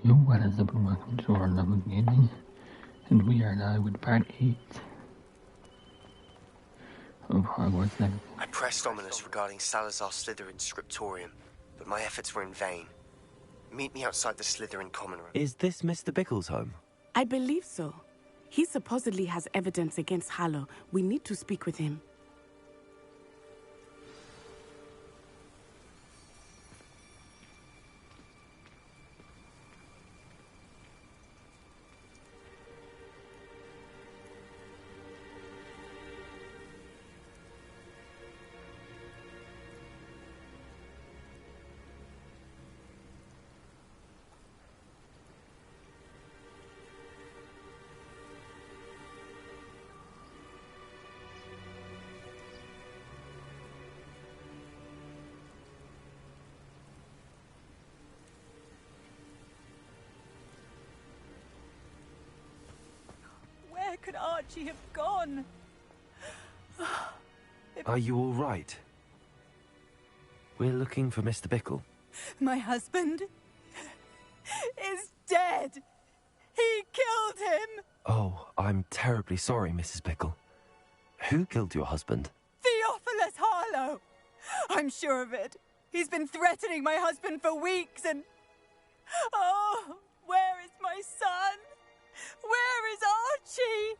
Yo, what is up, and welcome to our level gaming, and we are now with part 8 of Hogwarts Legacy. I pressed Ominous regarding Salazar Slytherin's scriptorium, but my efforts were in vain. Meet me outside the Slytherin common room. Is this Mr. Bickle's home? I believe so. He supposedly has evidence against Harlow. We need to speak with him. Where could Archie have gone? Are you all right? We're looking for Mr. Bickle. My husband is dead. He killed him. Oh, I'm terribly sorry, Mrs. Bickle. Who killed your husband? Theophilus Harlow. I'm sure of it. He's been threatening my husband for weeks and... Oh, where is my son? Where is Archie?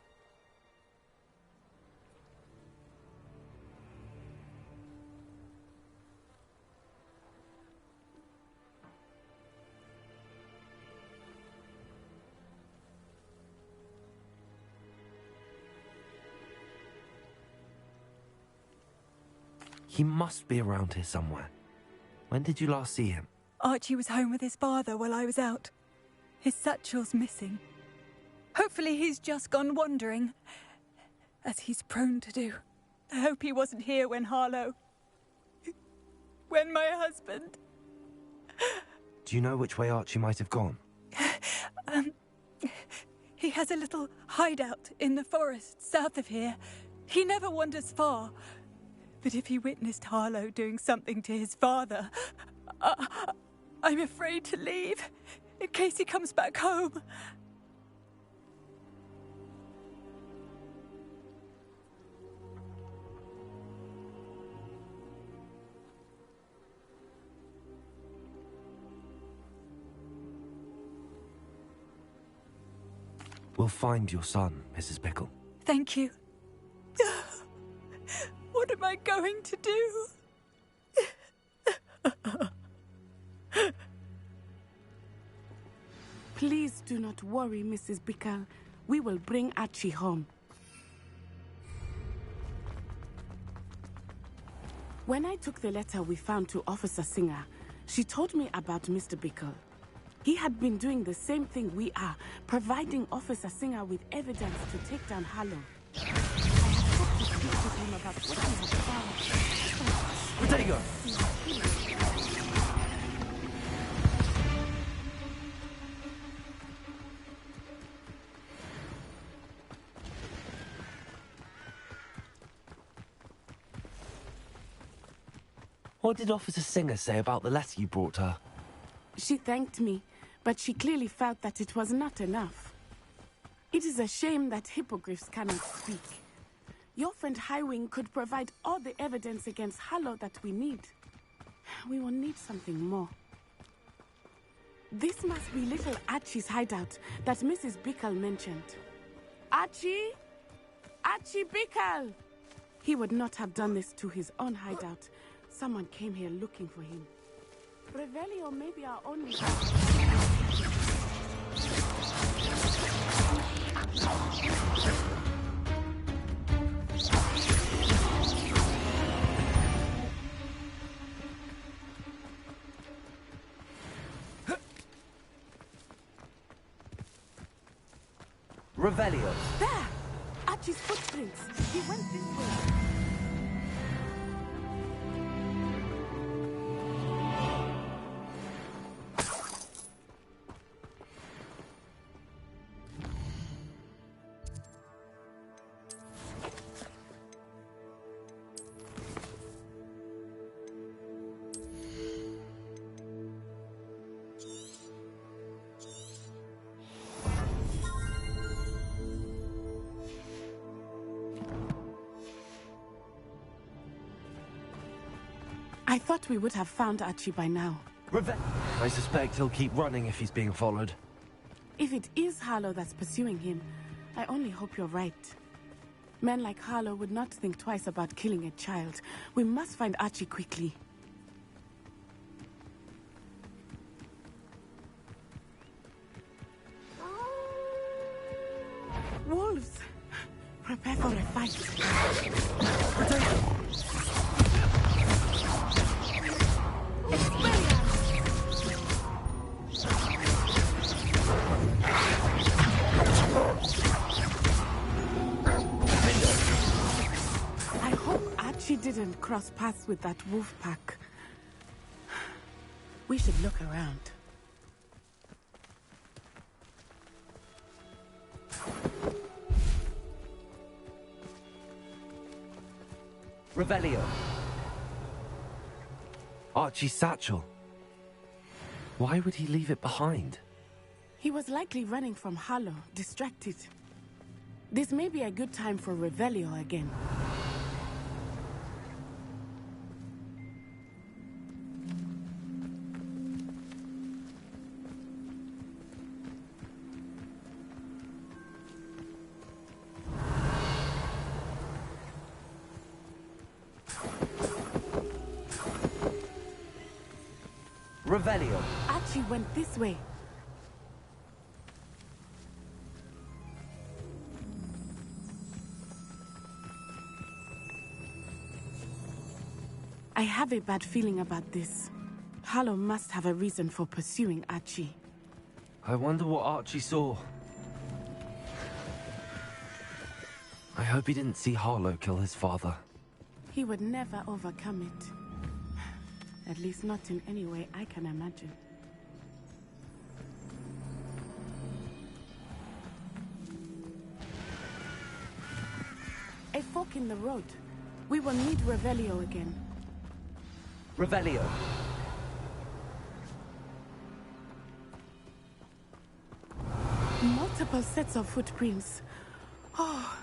He must be around here somewhere. When did you last see him? Archie was home with his father while I was out. His satchel's missing. Hopefully he's just gone wandering, as he's prone to do. I hope he wasn't here when when my husband... Do you know which way Archie might have gone? He has a little hideout in the forest south of here. He never wanders far. But if he witnessed Harlow doing something to his father, I'm afraid to leave, in case he comes back home. We'll find your son, Mrs. Bickle. Thank you. What am I going to do? Please do not worry, Mrs. Bickle. We will bring Archie home. When I took the letter we found to Officer Singer, she told me about Mr. Bickle. He had been doing the same thing we are, providing Officer Singer with evidence to take down Harlow. I have hoped to speak with him about what he has found. Rodrigo! What did Officer Singer say about the letter you brought her? She thanked me, but she clearly felt that it was not enough. It is a shame that hippogriffs cannot speak. Your friend Highwing could provide all the evidence against Harlow that we need. We will need something more. This must be little Archie's hideout that Mrs. Bickle mentioned. Archie? Archie Bickle! He would not have done this to his own hideout. Someone came here looking for him. Revelio may be our only... Revelio! There! Archie's footprints. He went this way. I thought we would have found Archie by now. I suspect he'll keep running if he's being followed. If it is Harlow that's pursuing him, I only hope you're right. Men like Harlow would not think twice about killing a child. We must find Archie quickly. Wolves! Prepare for a fight. I hope Archie didn't cross paths with that wolf pack. We should look around. Revelio. Archie's satchel. Why would he leave it behind? He was likely running from Harlow, distracted. This may be a good time for Revelio again. Revelio. Archie went this way. I have a bad feeling about this. Harlow must have a reason for pursuing Archie. I wonder what Archie saw. I hope he didn't see Harlow kill his father. He would never overcome it. At least not in any way I can imagine. A fork in the road. We will need Revelio again. Revelio. Multiple sets of footprints. Oh,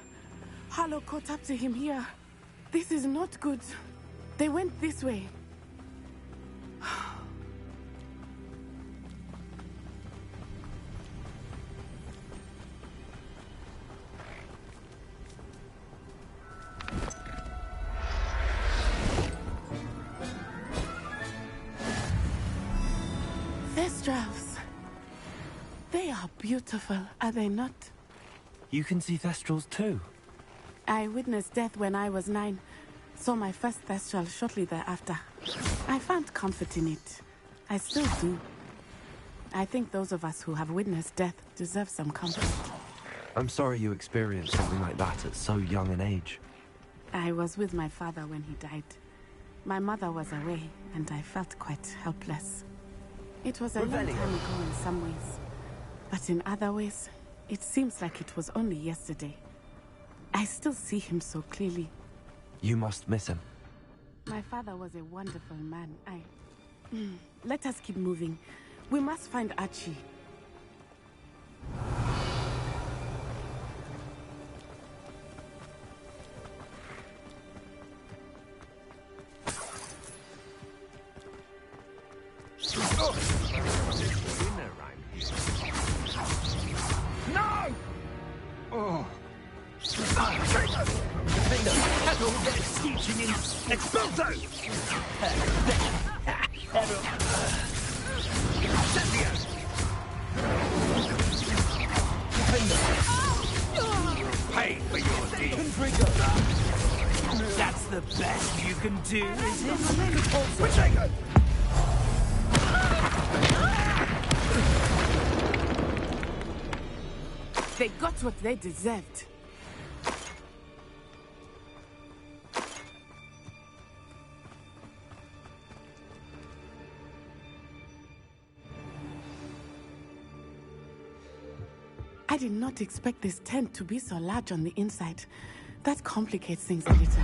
Harlow caught up to him here. This is not good. They went this way. Thestrals. They are beautiful, are they not? You can see Thestrals too. I witnessed death when I was 9. Saw my first Thestral shortly thereafter. I found comfort in it. I still do. I think those of us who have witnessed death deserve some comfort. I'm sorry you experienced something like that at so young an age. I was with my father when he died. My mother was away, and I felt quite helpless. It was a long time ago in some ways. But in other ways, it seems like it was only yesterday. I still see him so clearly. You must miss him. My father was a wonderful man. Let us keep moving. We must find Archie. No! Oh. Teaching in Expulso! Pay for your deeds. That's the best you can do, is it? Pacheco! They got what they deserved. I did not expect this tent to be so large on the inside. That complicates things a little.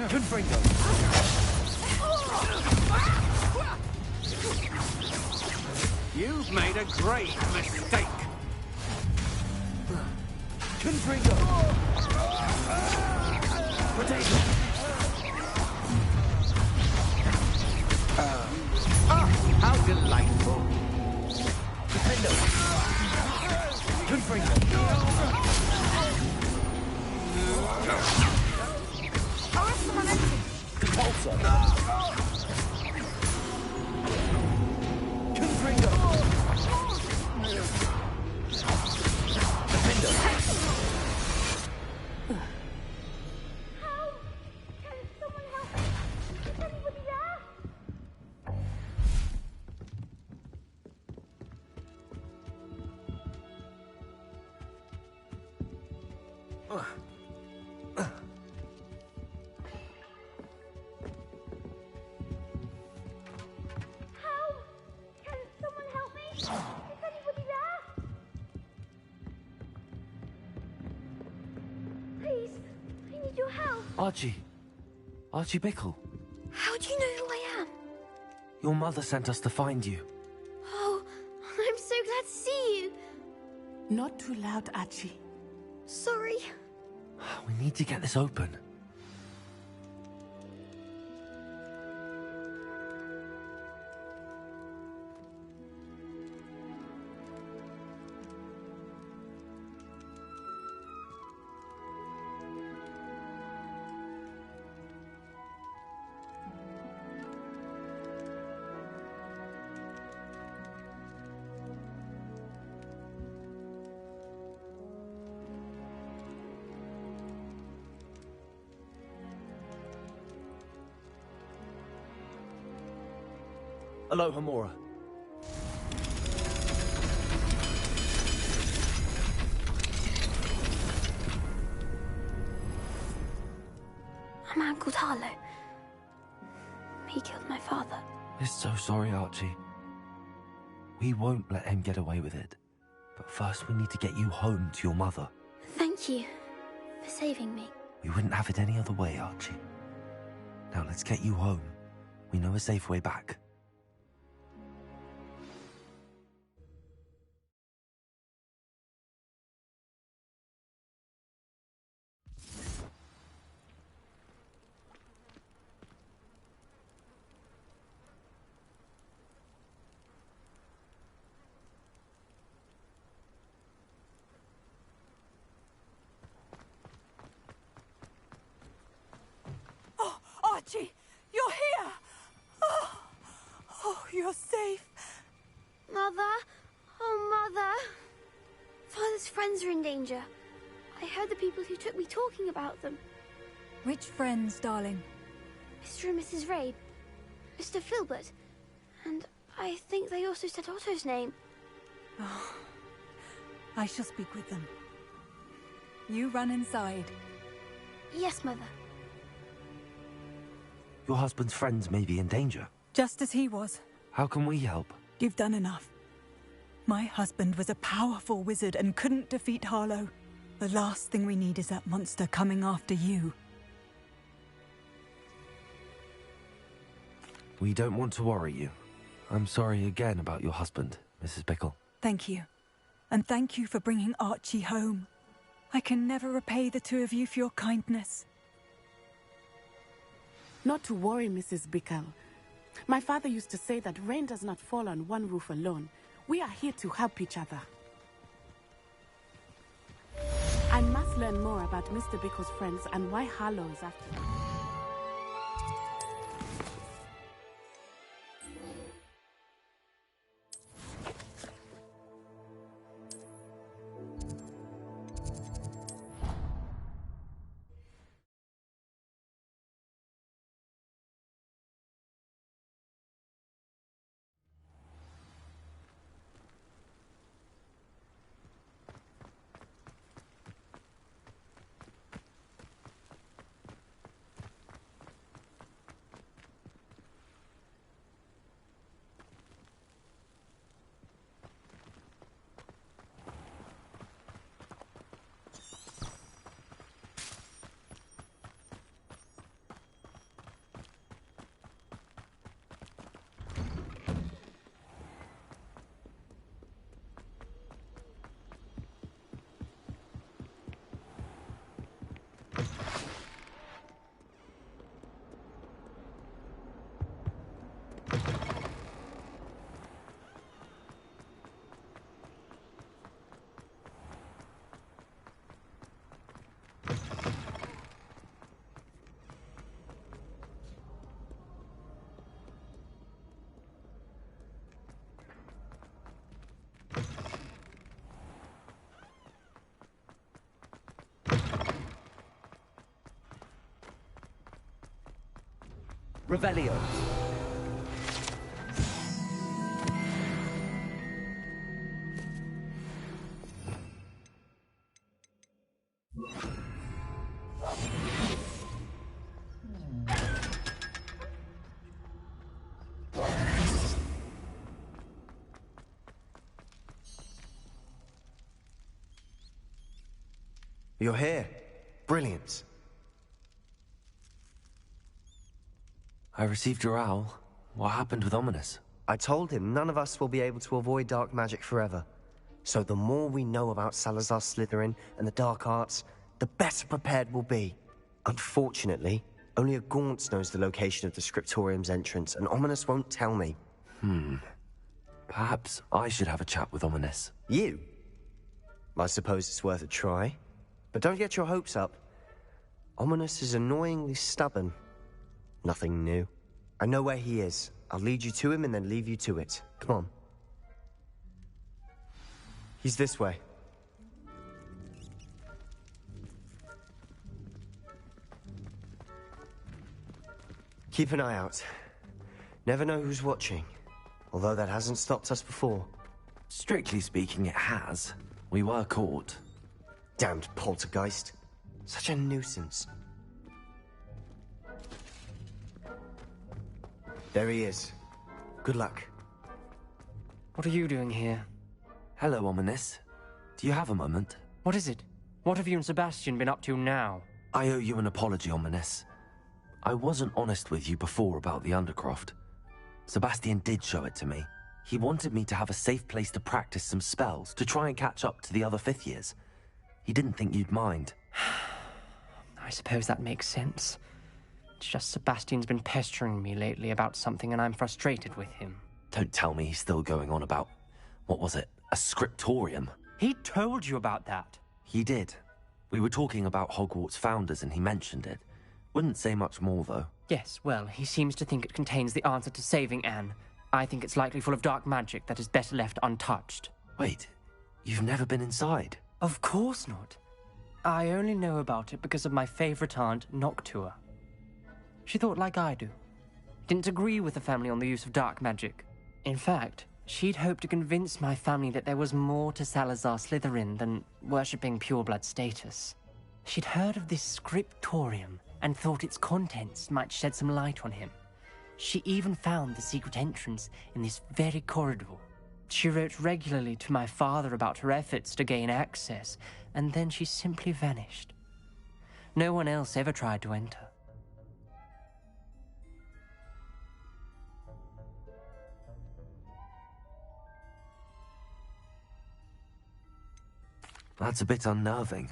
Confringo! You've made a great mistake. Confringo! Potato! How delightful. Defendo! Confringo! Compulsor! Confringo! Defendo! Archie. Archie Bickle. How do you know who I am? Your mother sent us to find you. Oh, I'm so glad to see you. Not too loud, Archie. Sorry. We need to get this open. Aloha, Mora. A man called Harlow. He killed my father. We're so sorry, Archie. We won't let him get away with it. But first we need to get you home to your mother. Thank you for saving me. We wouldn't have it any other way, Archie. Now let's get you home. We know a safe way back. Archie, you're here! Oh, you're safe. Mother? Oh, Mother. Father's friends are in danger. I heard the people who took me talking about them. Which friends, darling? Mr. and Mrs. Rabe, Mr. Filbert, and I think they also said Otto's name. Oh, I shall speak with them. You run inside. Yes, Mother. Your husband's friends may be in danger. Just as he was. How can we help? You've done enough. My husband was a powerful wizard and couldn't defeat Harlow. The last thing we need is that monster coming after you. We don't want to worry you. I'm sorry again about your husband, Mrs. Bickle. Thank you. And thank you for bringing Archie home. I can never repay the two of you for your kindness. Not to worry, Mrs. Bickle. My father used to say that rain does not fall on one roof alone. We are here to help each other. I must learn more about Mr. Bickle's friends and why Harlow is after them. Revelio. You're here. Brilliant. I received your owl. What happened with Ominous? I told him none of us will be able to avoid dark magic forever. So the more we know about Salazar Slytherin and the dark arts, the better prepared we'll be. Unfortunately, only a Gaunt knows the location of the Scriptorium's entrance, and Ominous won't tell me. Perhaps I should have a chat with Ominous. You? I suppose it's worth a try. But don't get your hopes up. Ominous is annoyingly stubborn. Nothing new. I know where he is. I'll lead you to him and then leave you to it. Come on. He's this way. Keep an eye out. Never know who's watching. Although that hasn't stopped us before. Strictly speaking, it has. We were caught. Damned poltergeist. Such a nuisance. There he is. Good luck. What are you doing here? Hello, Ominous. Do you have a moment? What is it? What have you and Sebastian been up to now? I owe you an apology, Ominous. I wasn't honest with you before about the Undercroft. Sebastian did show it to me. He wanted me to have a safe place to practice some spells, to try and catch up to the other fifth years. He didn't think you'd mind. I suppose that makes sense. It's just Sebastian's been pestering me lately about something and I'm frustrated with him. Don't tell me he's still going on about, what was it, a scriptorium? He told you about that? He did. We were talking about Hogwarts founders and he mentioned it. Wouldn't say much more, though. Yes, well, he seems to think it contains the answer to saving Anne. I think it's likely full of dark magic that is better left untouched. Wait, you've never been inside? Of course not. I only know about it because of my favorite aunt, Noctua. She thought like I do. Didn't agree with the family on the use of dark magic. In fact, she'd hoped to convince my family that there was more to Salazar Slytherin than worshipping pureblood status. She'd heard of this scriptorium and thought its contents might shed some light on him. She even found the secret entrance in this very corridor. She wrote regularly to my father about her efforts to gain access, and then she simply vanished. No one else ever tried to enter. That's a bit unnerving.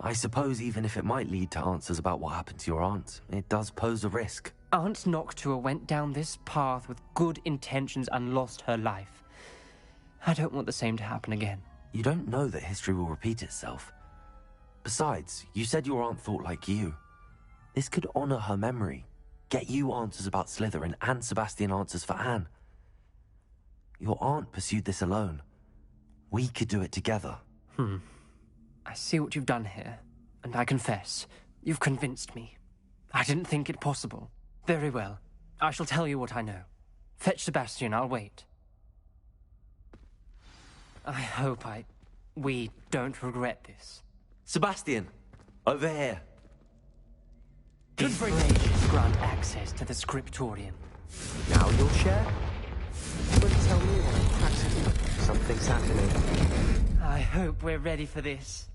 I suppose even if it might lead to answers about what happened to your aunt, it does pose a risk. Aunt Noctua went down this path with good intentions and lost her life. I don't want the same to happen again. You don't know that history will repeat itself. Besides, you said your aunt thought like you. This could honor her memory, get you answers about Slytherin and Sebastian answers for Anne. Your aunt pursued this alone. We could do it together. I see what you've done here, and I confess, you've convinced me. I didn't think it possible. Very well. I shall tell you what I know. Fetch Sebastian, I'll wait. I hope we don't regret this. Sebastian! Over here! These privileges grant access to the scriptorium. Now you'll share? You wouldn't tell me that. Perhaps something's happening. I hope we're ready for this.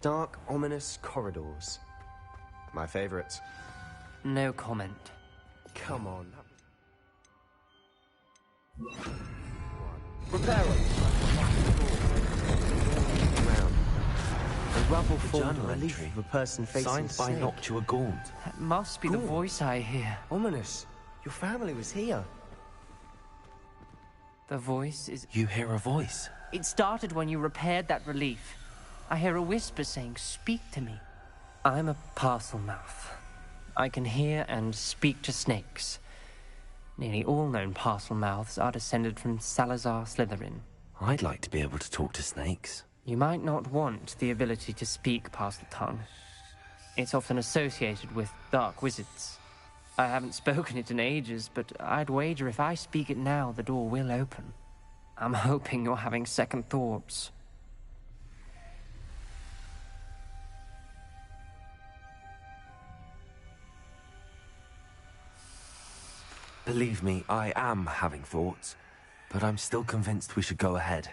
Dark, ominous corridors. My favorite. No comment. Come on. Prepare A rubble formed journal relief entry. of a person facing Signed by snake. Noctua Gaunt. That must be the voice I hear. Ominous. Your family was here. The voice is... You hear a voice? It started when you repaired that relief. I hear a whisper saying, "Speak to me." I'm a Parselmouth. I can hear and speak to snakes. Nearly all known Parselmouths are descended from Salazar Slytherin. I'd like to be able to talk to snakes. You might not want the ability to speak Parseltongue. It's often associated with dark wizards. I haven't spoken it in ages, but I'd wager if I speak it now, the door will open. I'm hoping you're having second thoughts. Believe me, I am having thoughts, but I'm still convinced we should go ahead.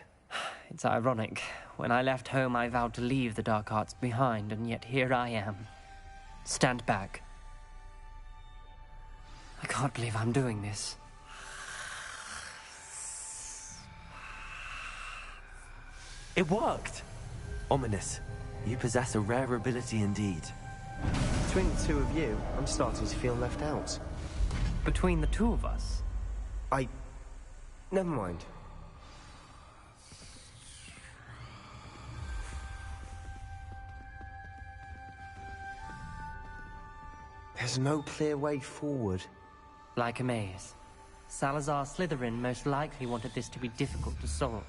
It's ironic. When I left home, I vowed to leave the dark arts behind, and yet here I am. Stand back. I can't believe I'm doing this. It worked! Ominous. You possess a rare ability indeed. Between the two of you, I'm starting to feel left out. Between the two of us? Never mind. There's no clear way forward. Like a maze. Salazar Slytherin most likely wanted this to be difficult to solve.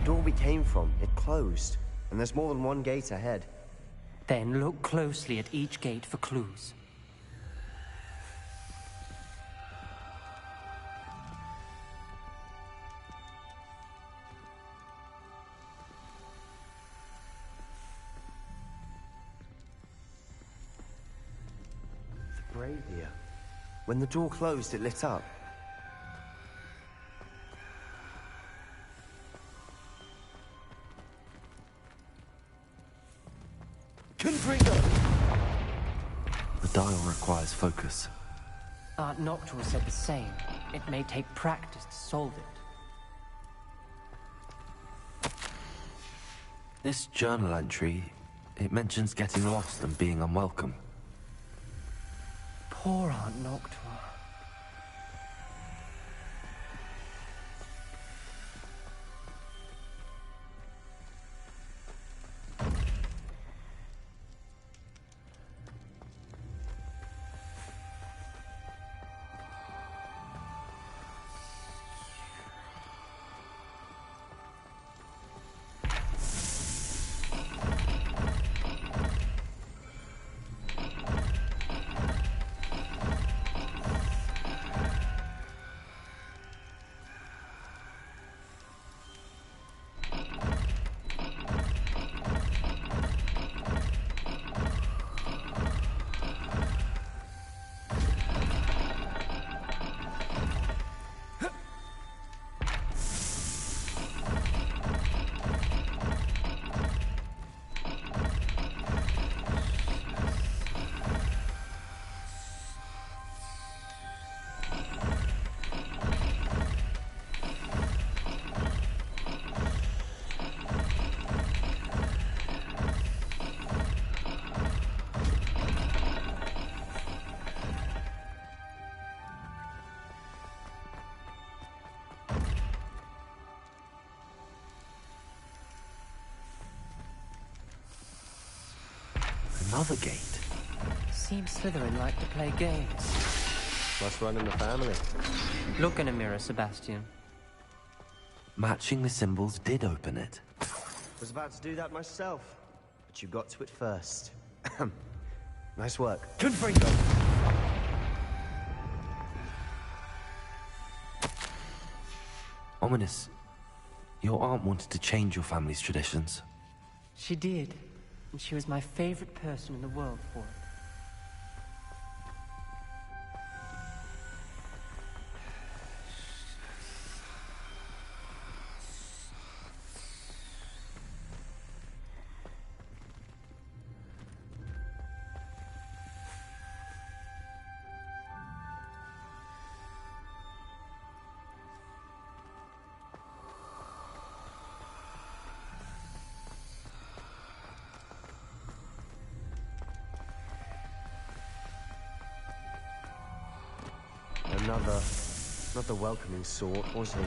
The door we came from, it closed. And there's more than one gate ahead. Then look closely at each gate for clues. The brazier. When the door closed, it lit up. The dial requires focus. Aunt Noctua said the same. It may take practice to solve it. This journal entry, it mentions getting lost and being unwelcome. Poor Aunt Noctua. Another gate. Seems Slytherin like to play games. Must run in the family. Look in a mirror, Sebastian. Matching the symbols did open it. Was about to do that myself, but you got to it first. Nice work. Confringo! Ominous. Your aunt wanted to change your family's traditions. She did, and she was my favorite person in the world for it. Not the welcoming sort, was he?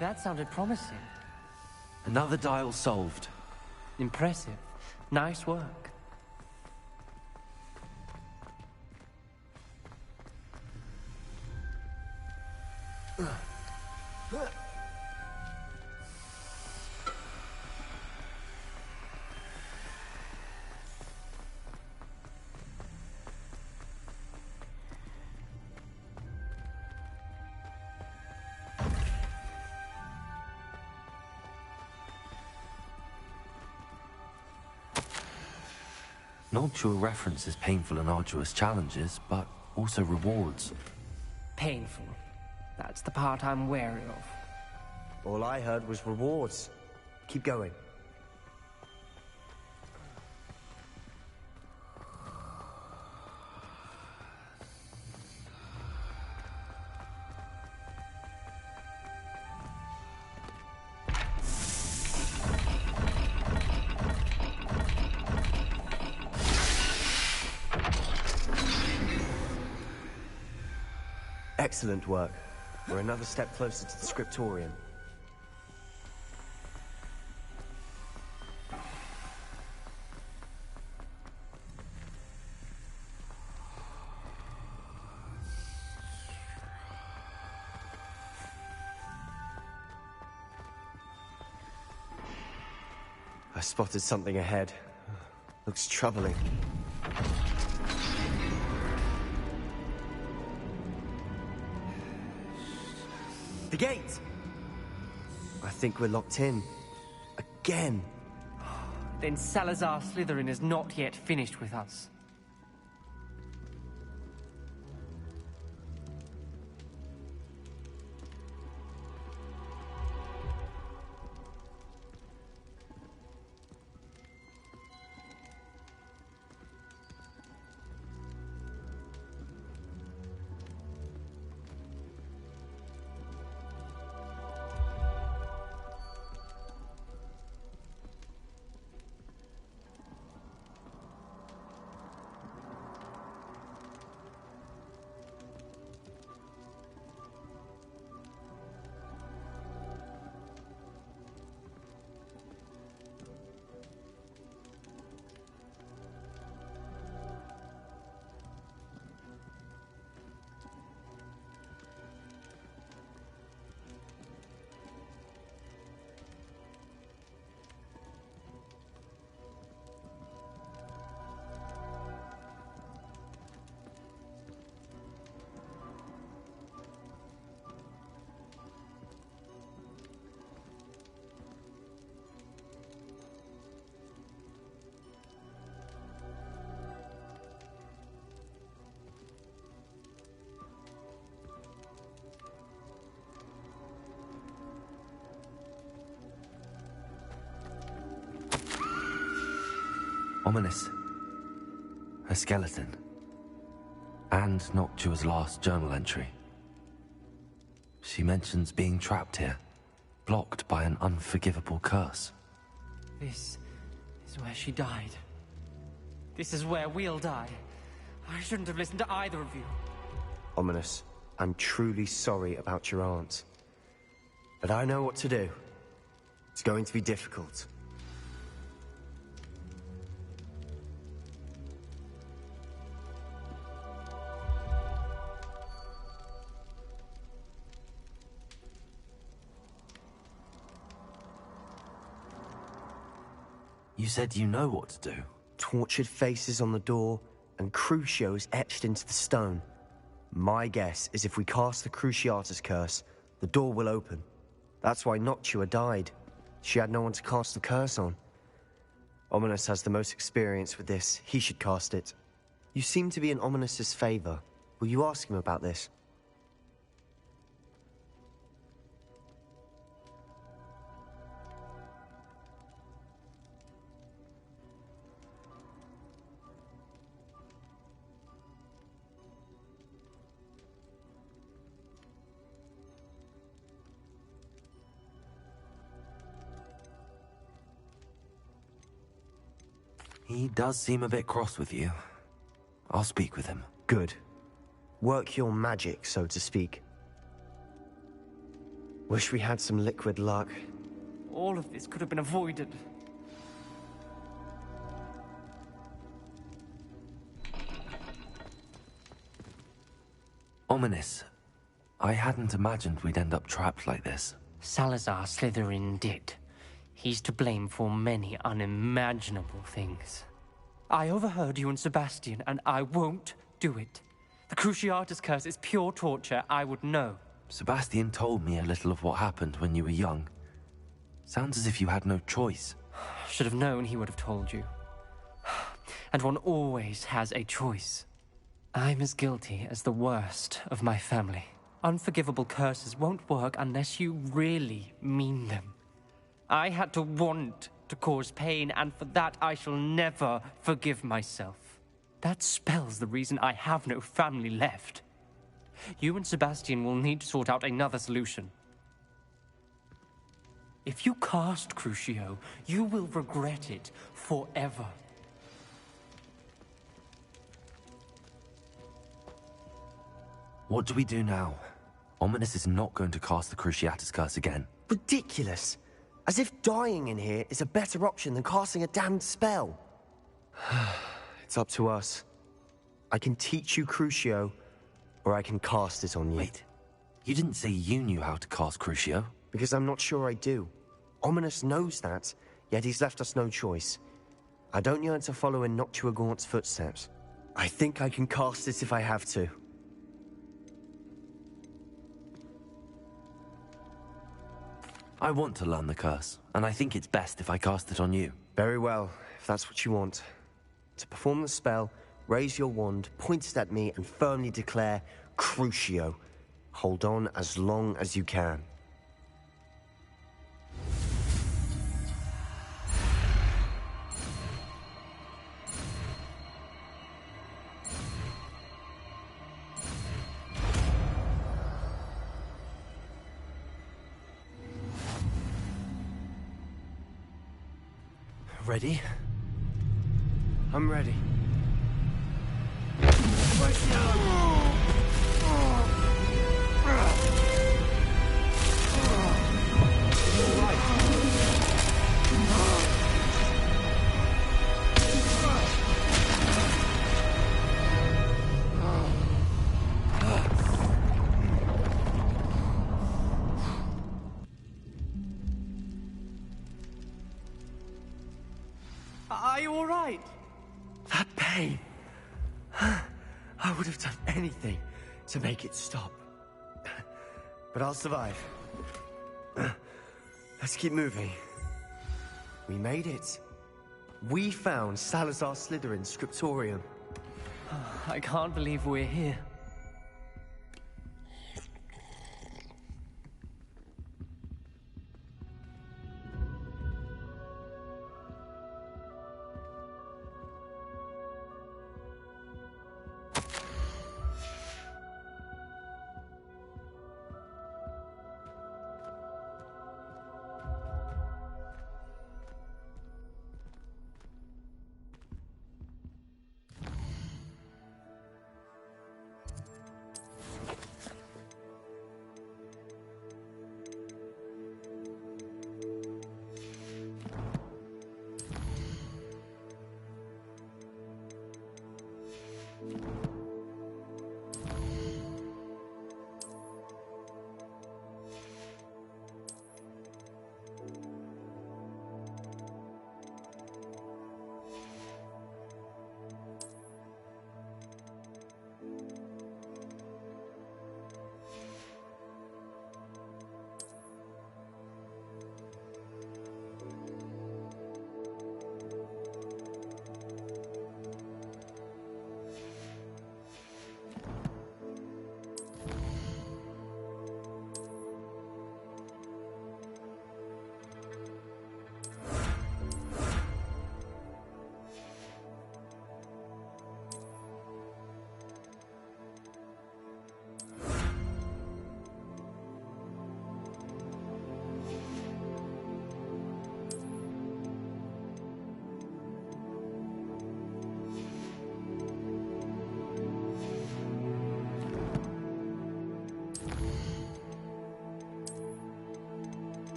That sounded promising. Another dial solved. Impressive. Nice work. Noctua references painful and arduous challenges, but also rewards. Painful. That's the part I'm wary of. All I heard was rewards. Keep going. Excellent work. We're another step closer to the scriptorium. I spotted something ahead. Looks troubling. The gate! I think we're locked in. Again. Then Salazar Slytherin is not yet finished with us. Ominous. A skeleton. And Noctua's last journal entry. She mentions being trapped here, blocked by an unforgivable curse. This is where she died. This is where we'll die. I shouldn't have listened to either of you. Ominous, I'm truly sorry about your aunt. But I know what to do. It's going to be difficult. You said you know what to do. Tortured faces on the door and Crucios etched into the stone. My guess is if we cast the Cruciatus curse, the door will open. That's why Noctua died. She had no one to cast the curse on. Ominous has the most experience with this. He should cast it. You seem to be in Ominous's favor. Will you ask him about this? He does seem a bit cross with you. I'll speak with him. Good. Work your magic, so to speak. Wish we had some liquid luck. All of this could have been avoided. Ominous. I hadn't imagined we'd end up trapped like this. Salazar Slytherin did. He's to blame for many unimaginable things. I overheard you and Sebastian, and I won't do it. The Cruciatus curse is pure torture. I would know. Sebastian told me a little of what happened when you were young. Sounds as if you had no choice. Should have known he would have told you. And one always has a choice. I'm as guilty as the worst of my family. Unforgivable curses won't work unless you really mean them. I had to want to cause pain, and for that I shall never forgive myself. That spell's the reason I have no family left. You and Sebastian will need to sort out another solution. If you cast Crucio, you will regret it forever. What do we do now? Ominous is not going to cast the Cruciatus Curse again. Ridiculous. As if dying in here is a better option than casting a damned spell. It's up to us. I can teach you Crucio, or I can cast it on you. Wait, you didn't say you knew how to cast Crucio? Because I'm not sure I do. Ominous knows that, yet he's left us no choice. I don't yearn to follow in Noctua Gaunt's footsteps. I think I can cast it if I have to. I want to learn the curse, and I think it's best if I cast it on you. Very well, if that's what you want. To perform the spell, raise your wand, point it at me, and firmly declare, Crucio. Hold on as long as you can. Ready? I'm ready. Are you all right? That pain. I would have done anything to make it stop. But I'll survive. Let's keep moving. We made it. We found Salazar Slytherin's scriptorium. I can't believe we're here.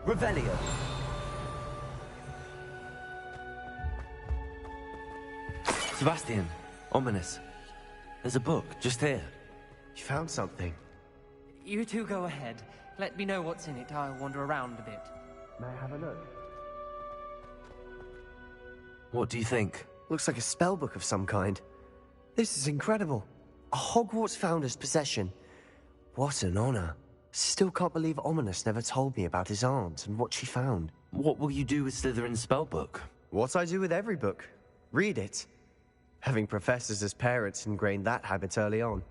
Revelio. Sebastian, Ominous. There's a book, just here. You found something. You two go ahead. Let me know what's in it. I'll wander around a bit. May I have a look? What do you think? Looks like a spell book of some kind. This is incredible. A Hogwarts founder's possession. What an honor. Still can't believe Ominous never told me about his aunt and what she found. What will you do with Slytherin's spellbook? What I do with every book. Read it. Having professors as parents ingrained that habit early on.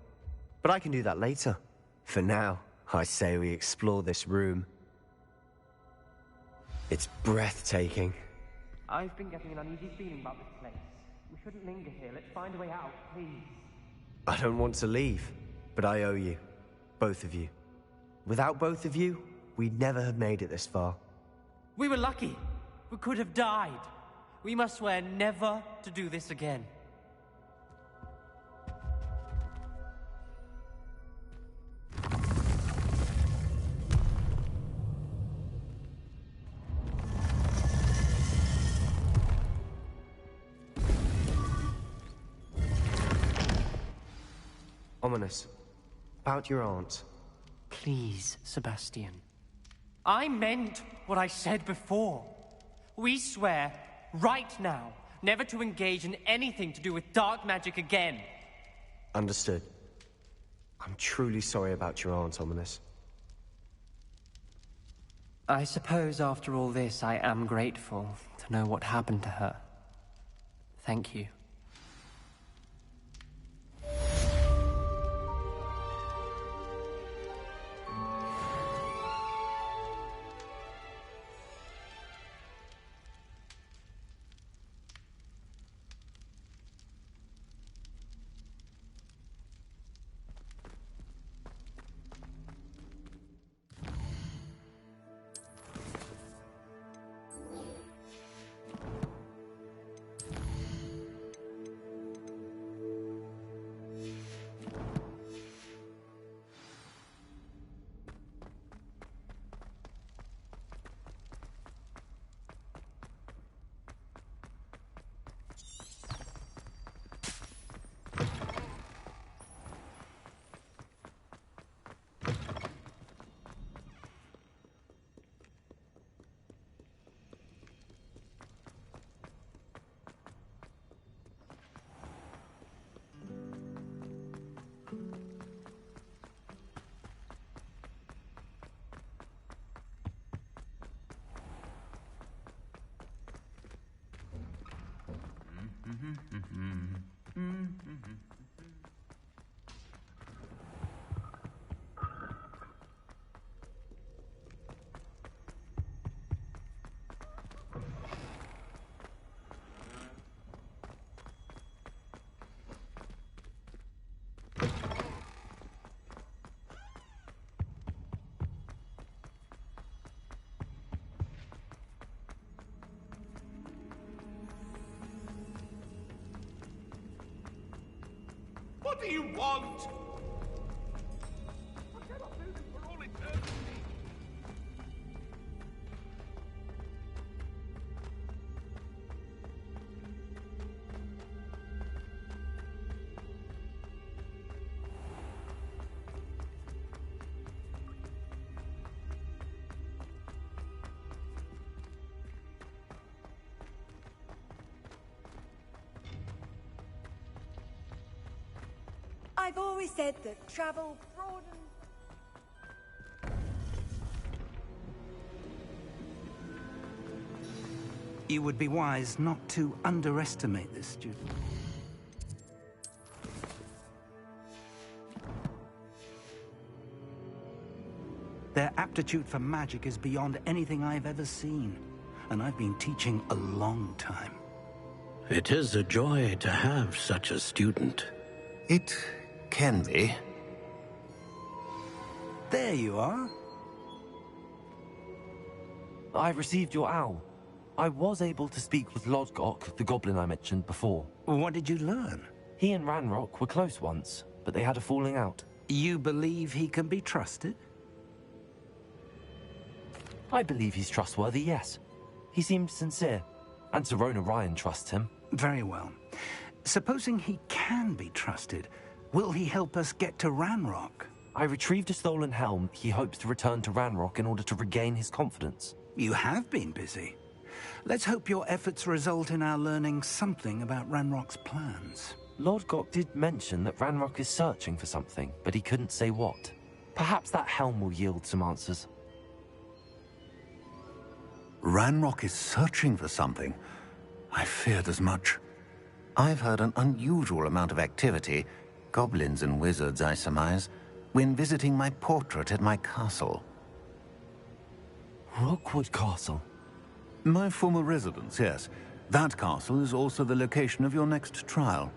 But I can do that later. For now, I say we explore this room. It's breathtaking. I've been getting an uneasy feeling about this place. We shouldn't linger here. Let's find a way out, please. I don't want to leave, but I owe you. Both of you. Without both of you, we'd never have made it this far. We were lucky. We could have died. We must swear never to do this again. Ominous. About your aunt. Please, Sebastian. I meant what I said before. We swear, right now, never to engage in anything to do with dark magic again. Understood. I'm truly sorry about your aunt, Ominous. I suppose after all this, I am grateful to know what happened to her. Thank you. What do you want? I cannot do this for all eternity. I've always said that travel broadens. You would be wise not to underestimate this student. Their aptitude for magic is beyond anything I've ever seen, and I've been teaching a long time. It is a joy to have such a student. It can be. There you are. I received your owl. I was able to speak with Lodgok, the goblin I mentioned before. What did you learn? He and Ranrock were close once, but they had a falling out. You believe he can be trusted? I believe he's trustworthy, yes. He seemed sincere, and Serona Ryan trusts him. Very well. Supposing he can be trusted, will he help us get to Ranrock? I retrieved a stolen helm. He hopes to return to Ranrock in order to regain his confidence. You have been busy. Let's hope your efforts result in our learning something about Ranrock's plans. Lord Gok did mention that Ranrock is searching for something, but he couldn't say what. Perhaps that helm will yield some answers. Ranrock is searching for something. I feared as much. I've heard an unusual amount of activity, goblins and wizards, I surmise, when visiting my portrait at my castle. Rookwood Castle? My former residence, yes. That castle is also the location of your next trial.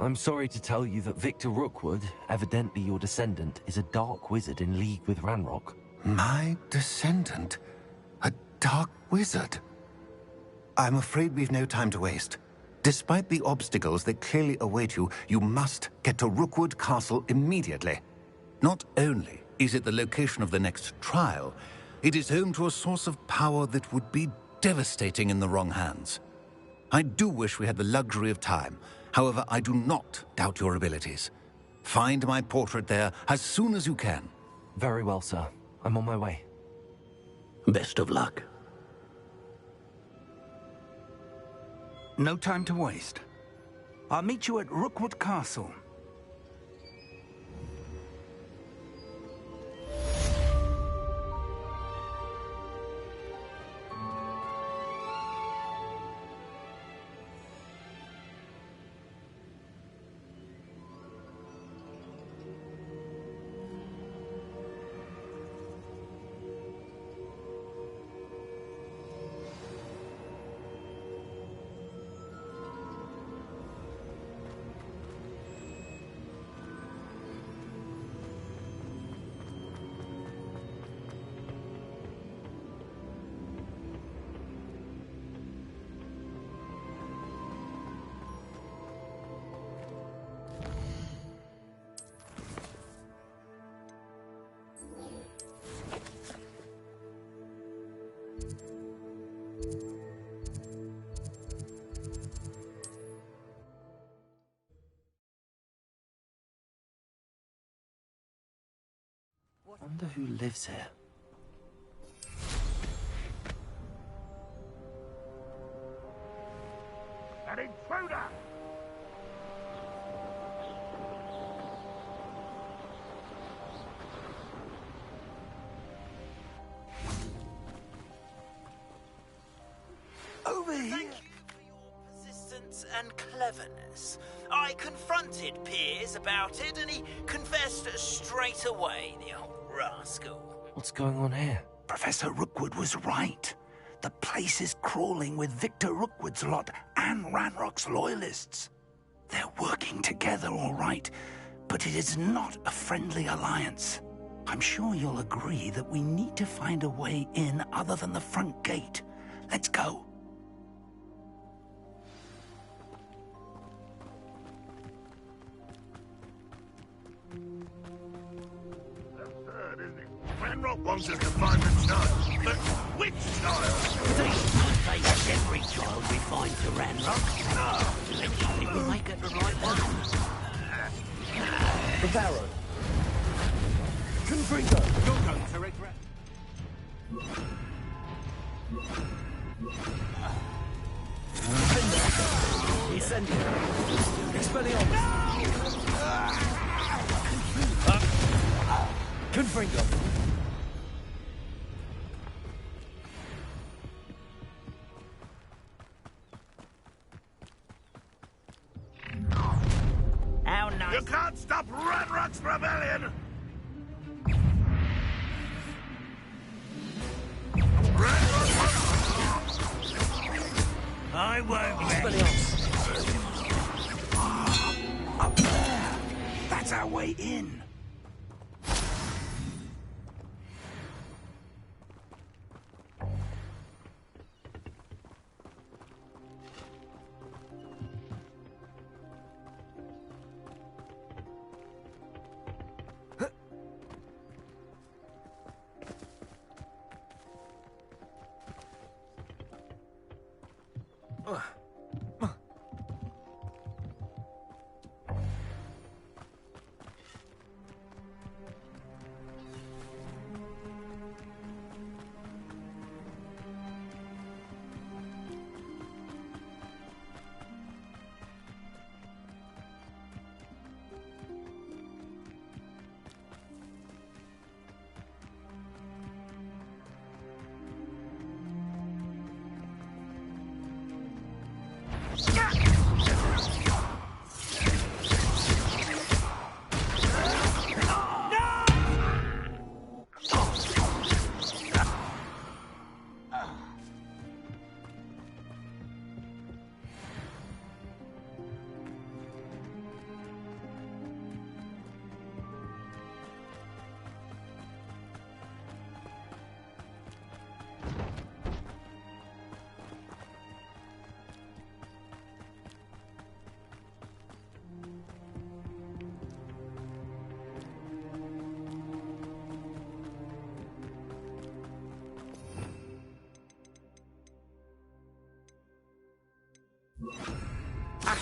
I'm sorry to tell you that Victor Rookwood, evidently your descendant, is a dark wizard in league with Ranrock. My descendant? A dark wizard? I'm afraid we've no time to waste. Despite the obstacles that clearly await you, you must get to Rookwood Castle immediately. Not only is it the location of the next trial, it is home to a source of power that would be devastating in the wrong hands. I do wish we had the luxury of time. However, I do not doubt your abilities. Find my portrait there as soon as you can. Very well, sir. I'm on my way. Best of luck. No time to waste. I'll meet you at Rookwood Castle. Wonder who lives here. An intruder! Over here! Thank you for your persistence and cleverness. I confronted Piers about it and he confessed straight away, the old rascal. What's going on here? Professor Rookwood was right. The place is crawling with Victor Rookwood's lot and Ranrock's loyalists. They're working together, all right, but it is not a friendly alliance. I'm sure you'll agree that we need to find a way in other than the front gate. Let's go. Absurd, isn't it? Ranrock wants us to find the child. But which child? Take every child we find to Ranrock. No. Eventually we may get the right one. The Barrow. Confringo. You're going to regret. Incendio. Expelliarmus. Confringo. How nice. You can't stop Ranrock's rebellion! I won't let Up there. That's our way in.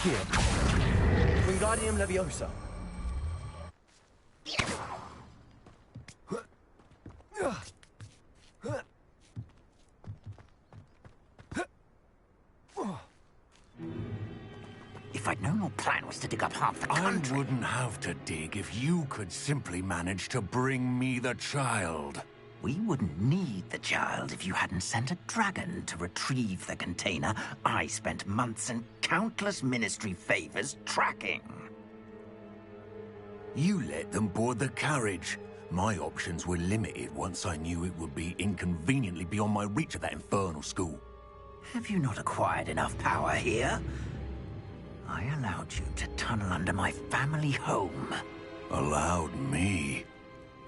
Accio. Wingardium Leviosa. If I'd known your plan was to dig up half the country... I wouldn't have to dig if you could simply manage to bring me the child. We wouldn't need the child if you hadn't sent a dragon to retrieve the container I spent months and countless ministry favors tracking. You let them board the carriage. My options were limited once I knew it would be inconveniently beyond my reach at that infernal school. Have you not acquired enough power here? I allowed you to tunnel under my family home. Allowed me?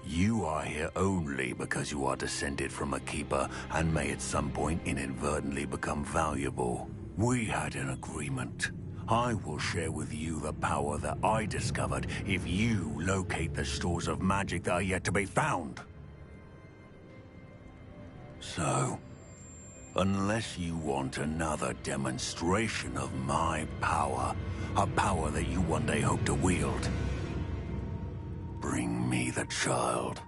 You are here only because you are descended from a keeper and may at some point inadvertently become valuable. We had an agreement. I will share with you the power that I discovered if you locate the stores of magic that are yet to be found. So, unless you want another demonstration of my power, a power that you one day hope to wield, bring me the child.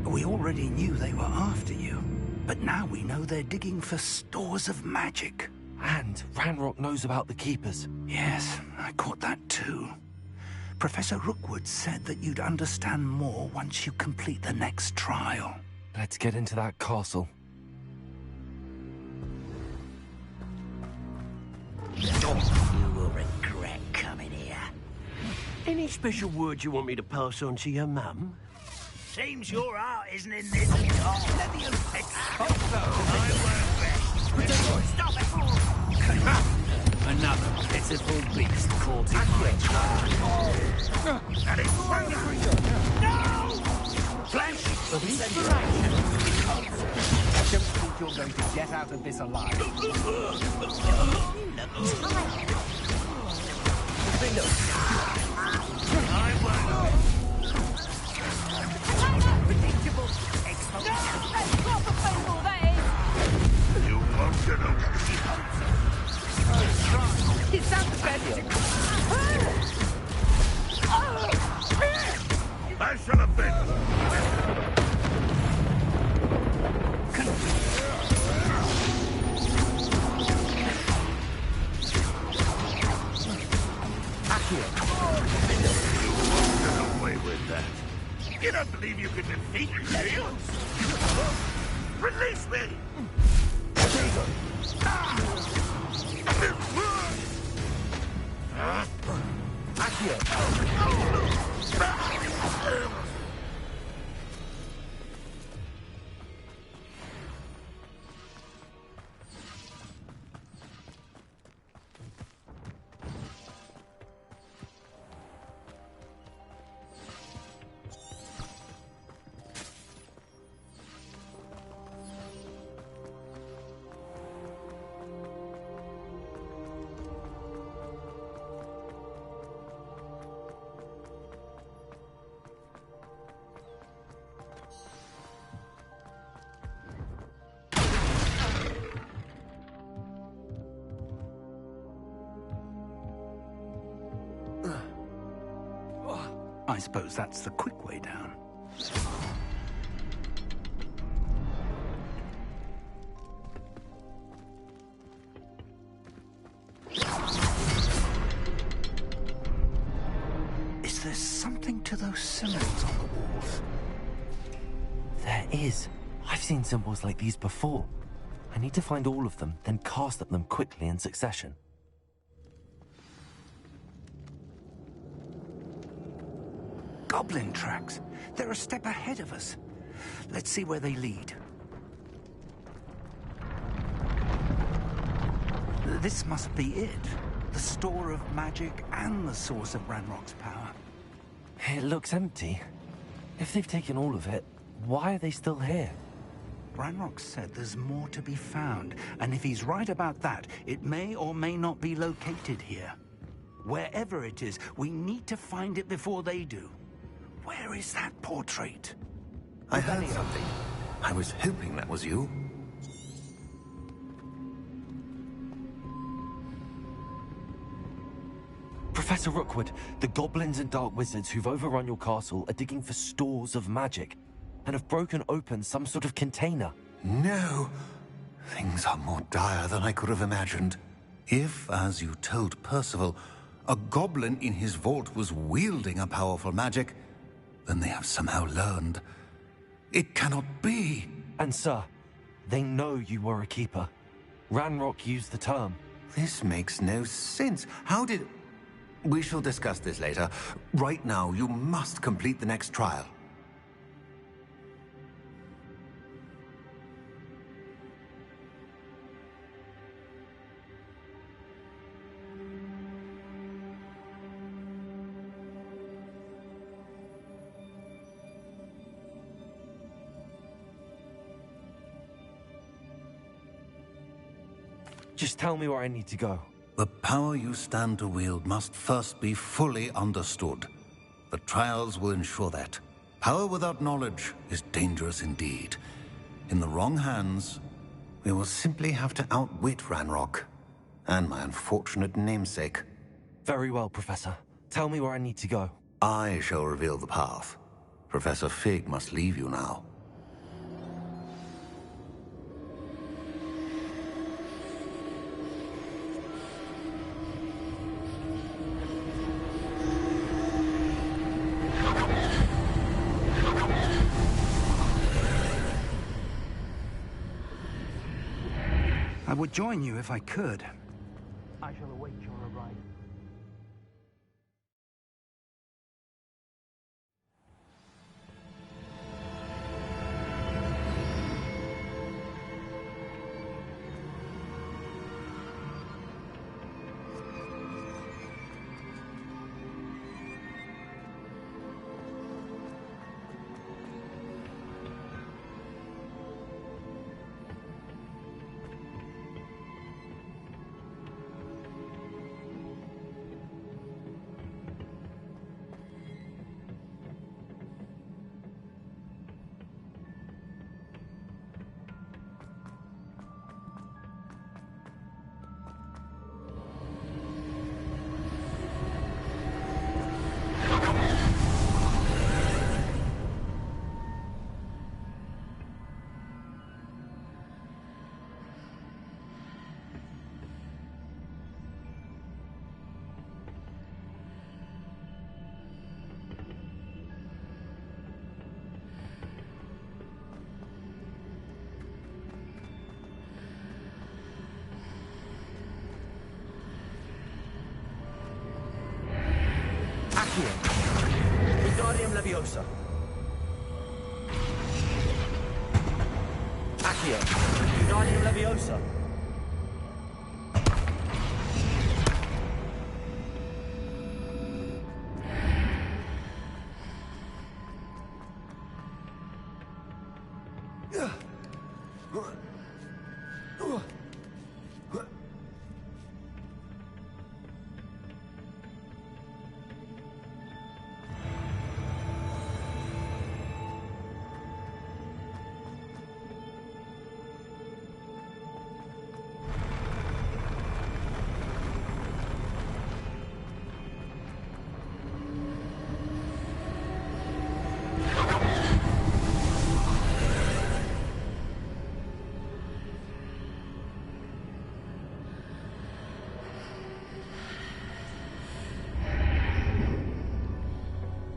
We already knew they were after you, but now we know they're digging for stores of magic. And Ranrock knows about the Keepers. Yes, I caught that too. Professor Rookwood said that you'd understand more once you complete the next trial. Let's get into that castle. You will regret coming here. Any special words you want me to pass on to your mum? Seems your heart isn't in this at all. Let me Stop it! Another pitiful beast caught in my trap. And it's no! Flash of inspiration. I don't think you're going to get out of this alive. I won't. Predictable You want to know? It sounds better. I shall have been. Get away with that. You don't believe you can defeat me? Release me! I suppose that's the quick way down. Is there something to those symbols on the walls? There is. I've seen symbols like these before. I need to find all of them, then cast at them quickly in succession. Goblin tracks. They're a step ahead of us. Let's see where they lead. This must be it. The store of magic and the source of Ranrock's power. It looks empty. If they've taken all of it, why are they still here? Ranrock said there's more to be found, and if he's right about that, it may or may not be located here. Wherever it is, we need to find it before they do. Where is that portrait? I heard something. I was hoping that was you. Professor Rookwood, the goblins and dark wizards who've overrun your castle are digging for stores of magic and have broken open some sort of container. No. Things are more dire than I could have imagined. If, as you told Percival, a goblin in his vault was wielding a powerful magic, then they have somehow learned. It cannot be. And sir, they know you were a keeper. Ranrock used the term. This makes no sense. How did... We shall discuss this later. Right now, you must complete the next trial. Just tell me where I need to go. The power you stand to wield must first be fully understood. The trials will ensure that. Power without knowledge is dangerous indeed. In the wrong hands, we will simply have to outwit Ranrock and my unfortunate namesake. Very well, Professor. Tell me where I need to go. I shall reveal the path. Professor Fig must leave you now. I would join you if I could. I shall await your arrival. Wingardium Leviosa. Accio. Wingardium Leviosa.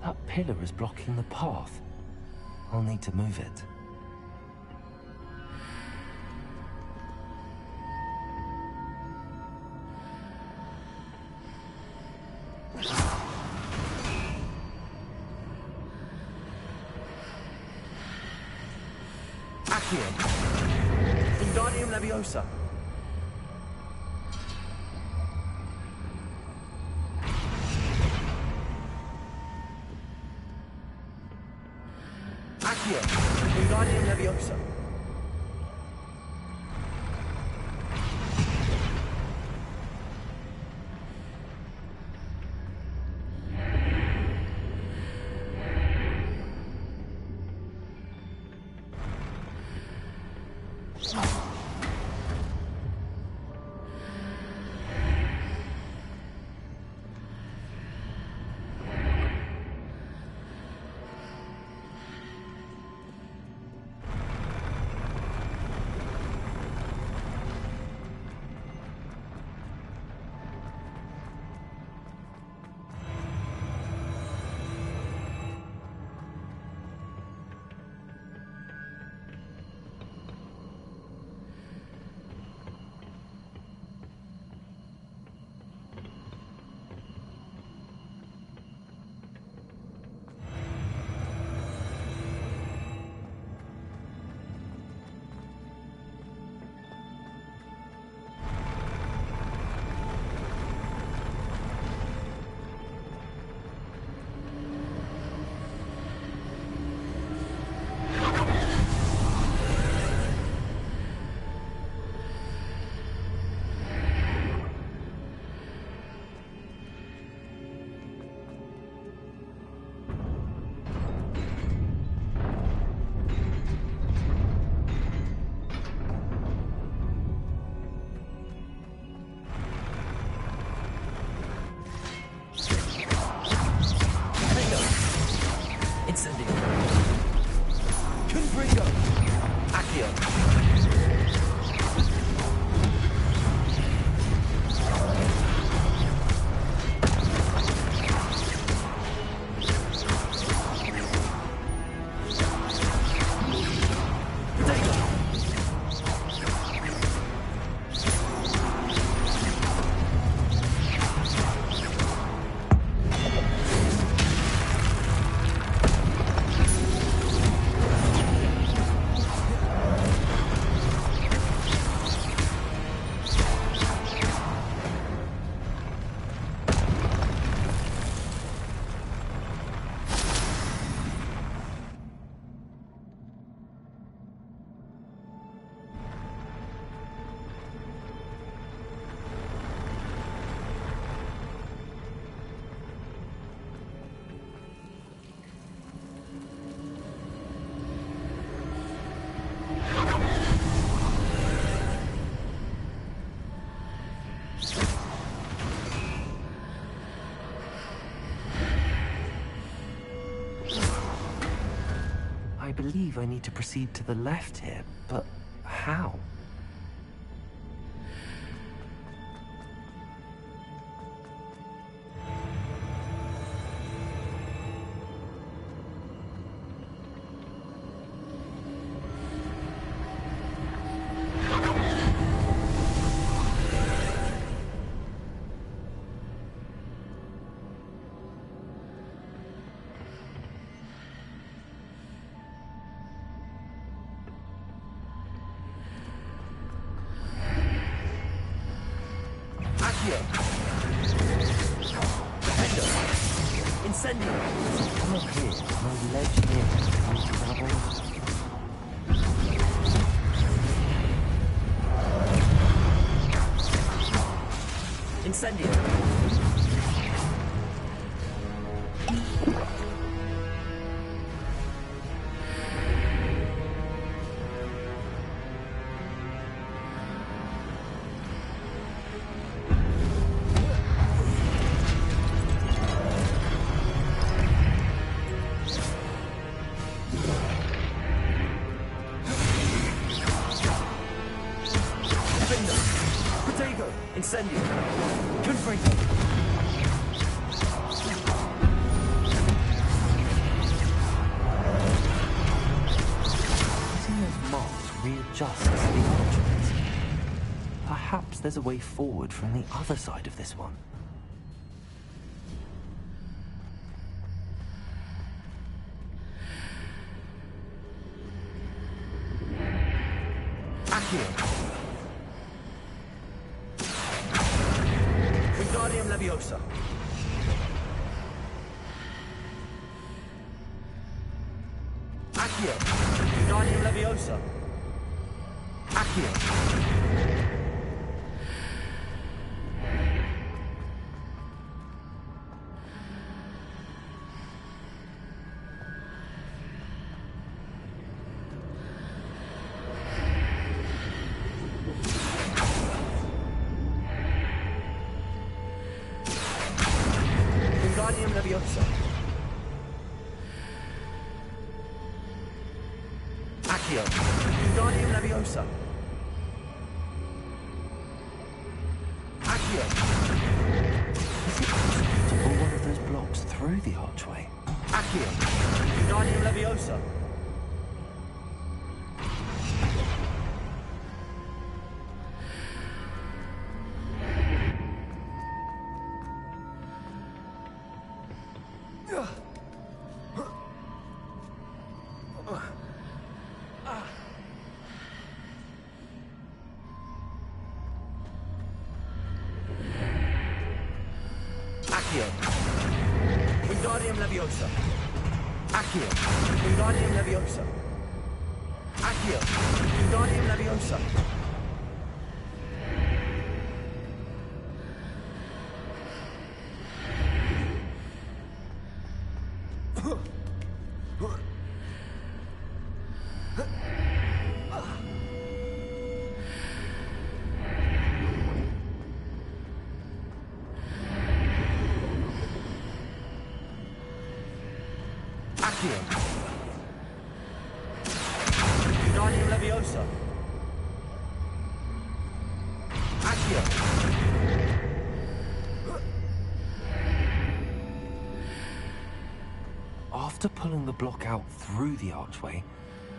That pillar is blocking the path. I'll need to move it. Accio. Wingardium Leviosa. Accio. Wingardium Leviosa. believe I need to proceed to the left here, but how? Incendio! Come up here, no ledge here. Can you travel? Incendio! Incendio! Confringo! Using those marks readjusts the archways. Perhaps there's a way forward from the other side of this one. Accio! Wingardium Leviosa. Accio. Wingardium Leviosa. Accio. Wingardium Leviosa. Accio. Wingardium Leviosa. Accio. Is it possible to pull one of those blocks through the archway? Accio. Wingardium Leviosa. Accio. Wingardium Leviosa. Accio. Wingardium Leviosa. Accio. Wingardium Leviosa. Accio. Wingardium Leviosa. Accio. After pulling the block out through the archway,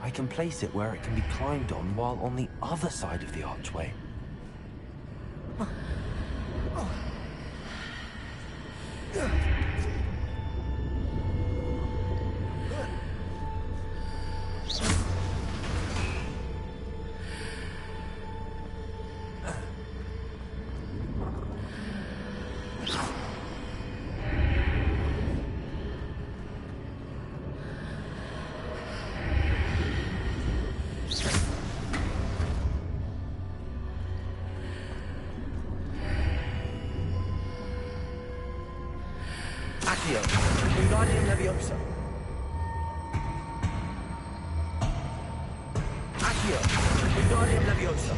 I can place it where it can be climbed on while on the other side of the archway. Accio. Wingardium Leviosa. Accio. Wingardium Leviosa.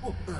Accio.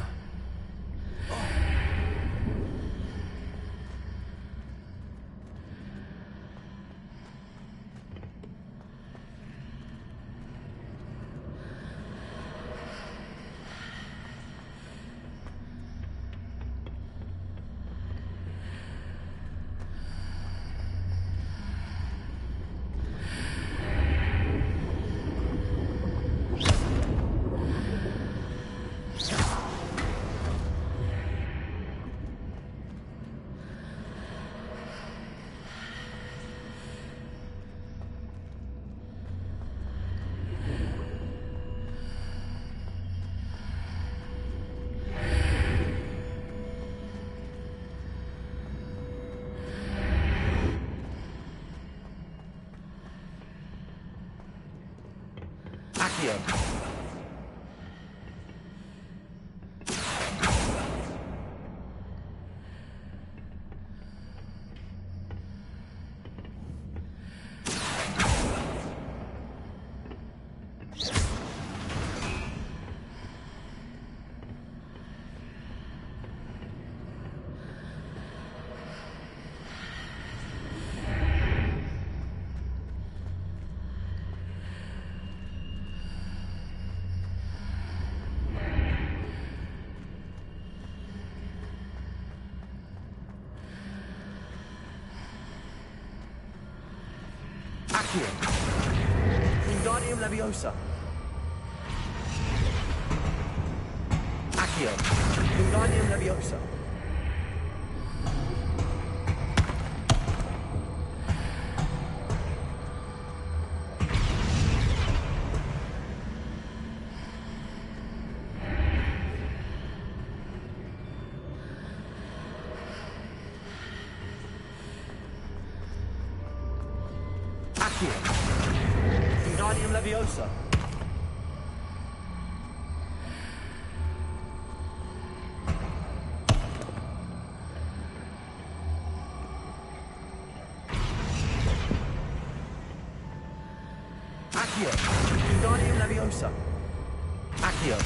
Accio. Wingardium Leviosa. Accio. Wingardium Leviosa. Accio. Wingardium Leviosa. Accio. Wingardium Leviosa. Accio.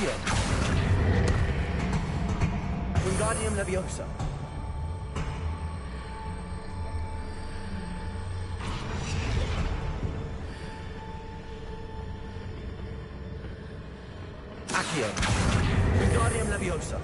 Accio. Wingardium Leviosa. Accio. Wingardium Leviosa.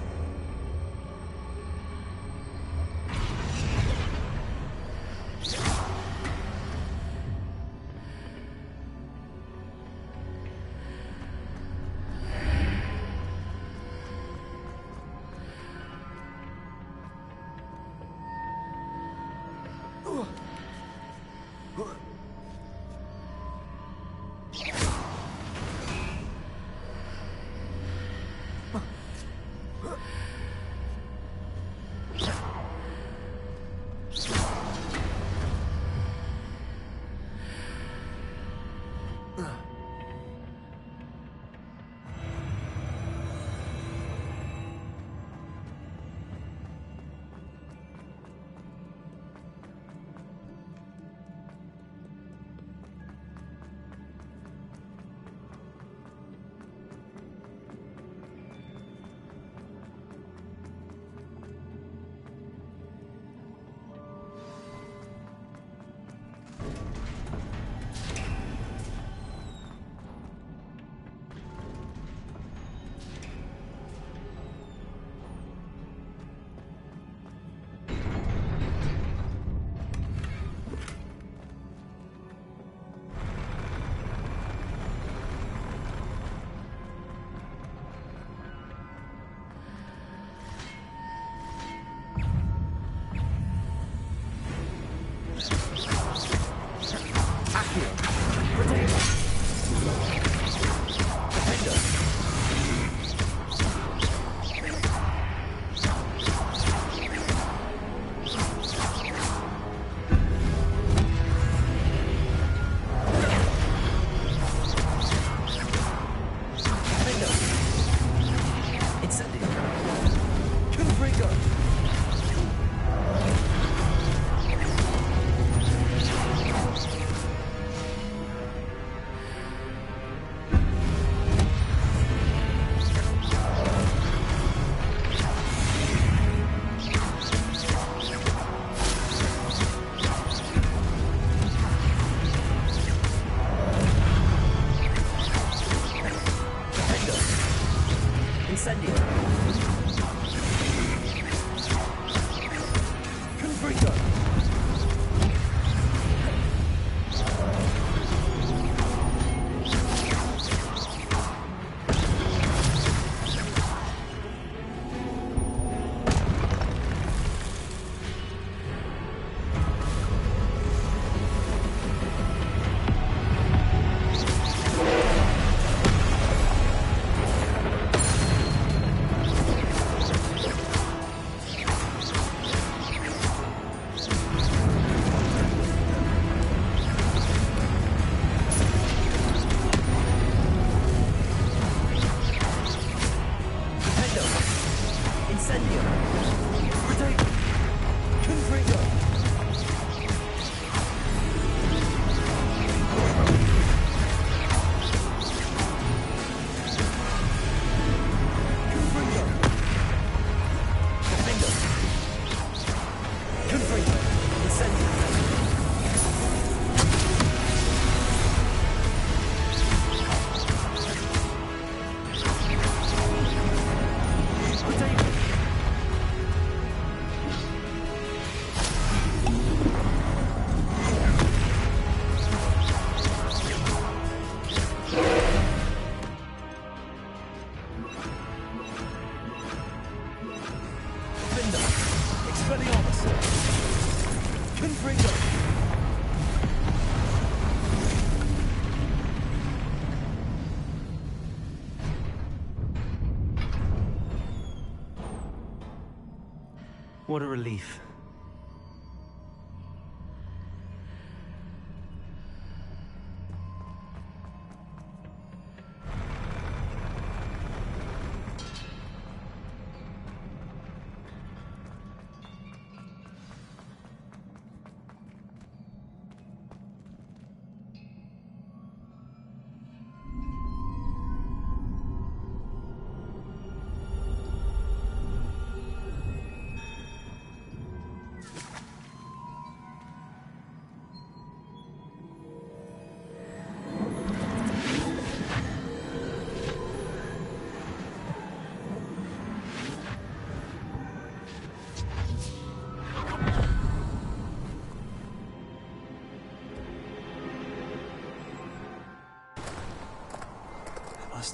What a relief.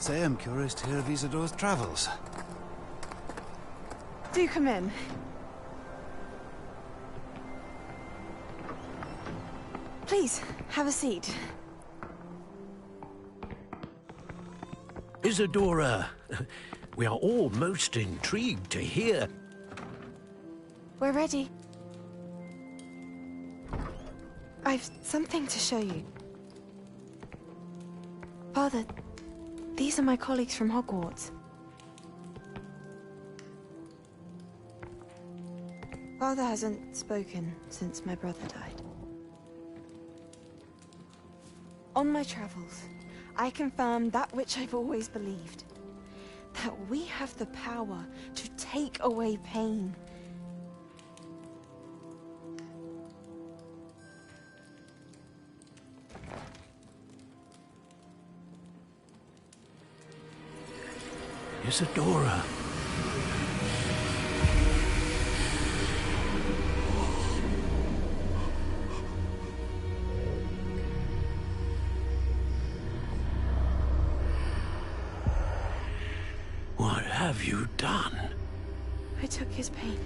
must say I'm curious to hear of Isadora's travels. Do come in. Please, have a seat. Isadora, we are all most intrigued to hear. We're ready. I've something to show you. Father, these are my colleagues from Hogwarts. Father hasn't spoken since my brother died. On my travels, I confirmed that which I've always believed. That we have the power to take away pain. Isadora. What have you done? I took his pain.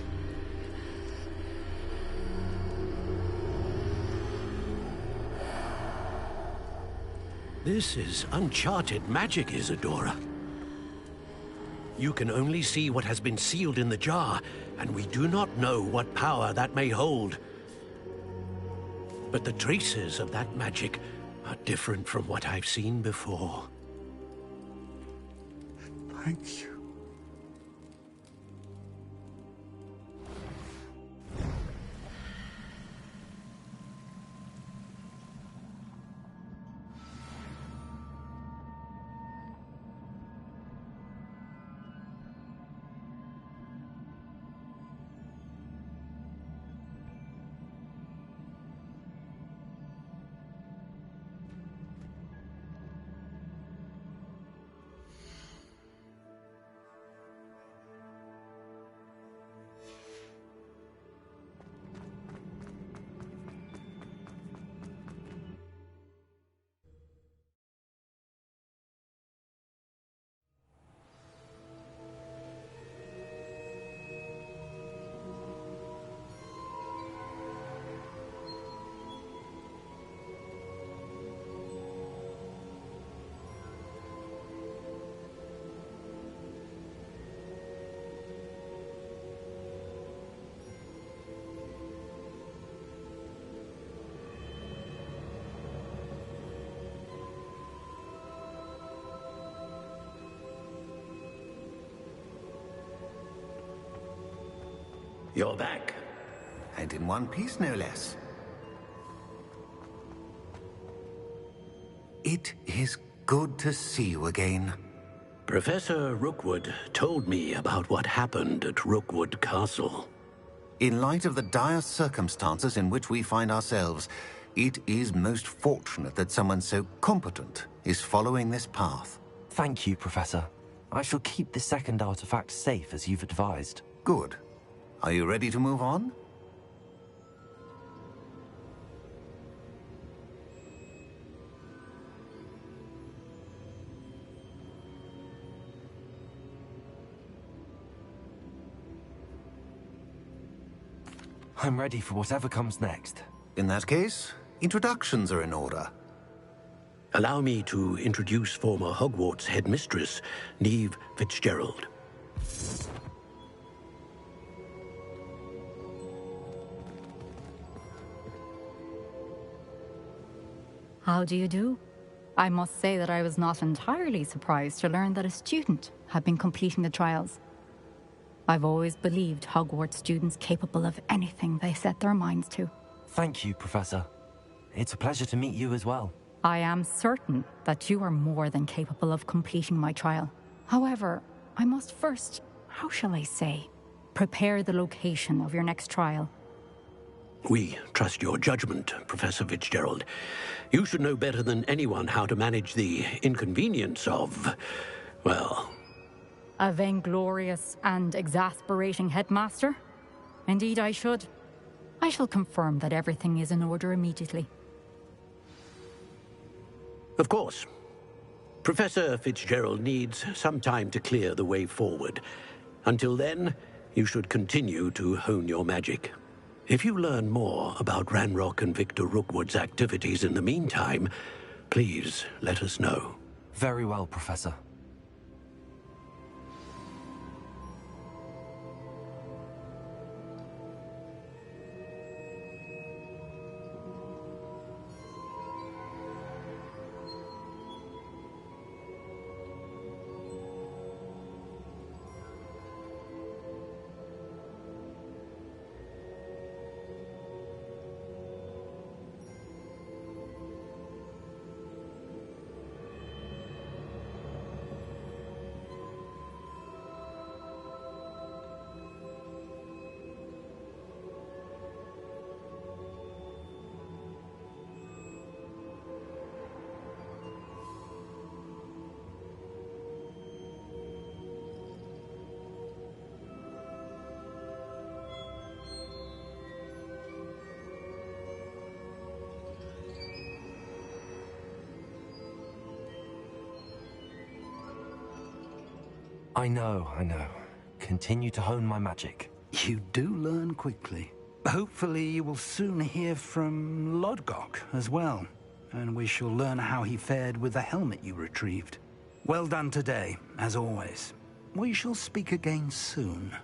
This is uncharted magic, Isadora. You can only see what has been sealed in the jar, and we do not know what power that may hold. But the traces of that magic are different from what I've seen before. Thank you. You're back. And in one piece, no less. It is good to see you again. Professor Rookwood told me about what happened at Rookwood Castle. In light of the dire circumstances in which we find ourselves, it is most fortunate that someone so competent is following this path. Thank you, Professor. I shall keep the second artifact safe as you've advised. Good. Are you ready to move on? I'm ready for whatever comes next. In that case, introductions are in order. Allow me to introduce former Hogwarts headmistress, Neve Fitzgerald. How do you do? I must say that I was not entirely surprised to learn that a student had been completing the trials. I've always believed Hogwarts students capable of anything they set their minds to. Thank you, Professor. It's a pleasure to meet you as well. I am certain that you are more than capable of completing my trial. However, I must first, how shall I say, prepare the location of your next trial. We trust your judgment, Professor Fitzgerald. You should know better than anyone how to manage the inconvenience of, well... A vainglorious and exasperating headmaster? Indeed I should. I shall confirm that everything is in order immediately. Of course. Professor Fitzgerald needs some time to clear the way forward. Until then, you should continue to hone your magic. If you learn more about Ranrock and Victor Rookwood's activities in the meantime, please let us know. Very well, Professor. I know. Continue to hone my magic. You do learn quickly. Hopefully you will soon hear from Lodgok as well, and we shall learn how he fared with the helmet you retrieved. Well done today, as always. We shall speak again soon.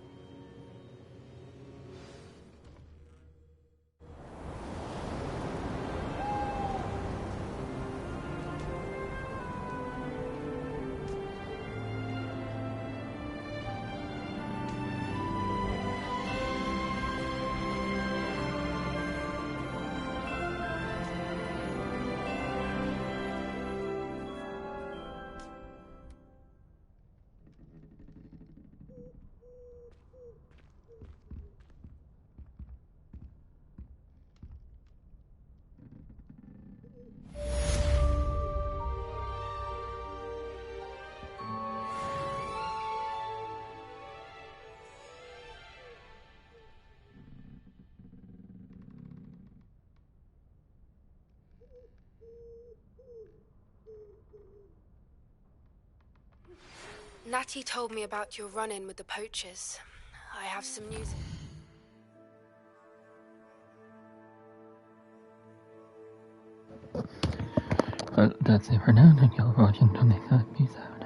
Natty told me about your run-in with the poachers. I have some news. Well, that's it for now. Thank you all for watching. Until next time, peace out.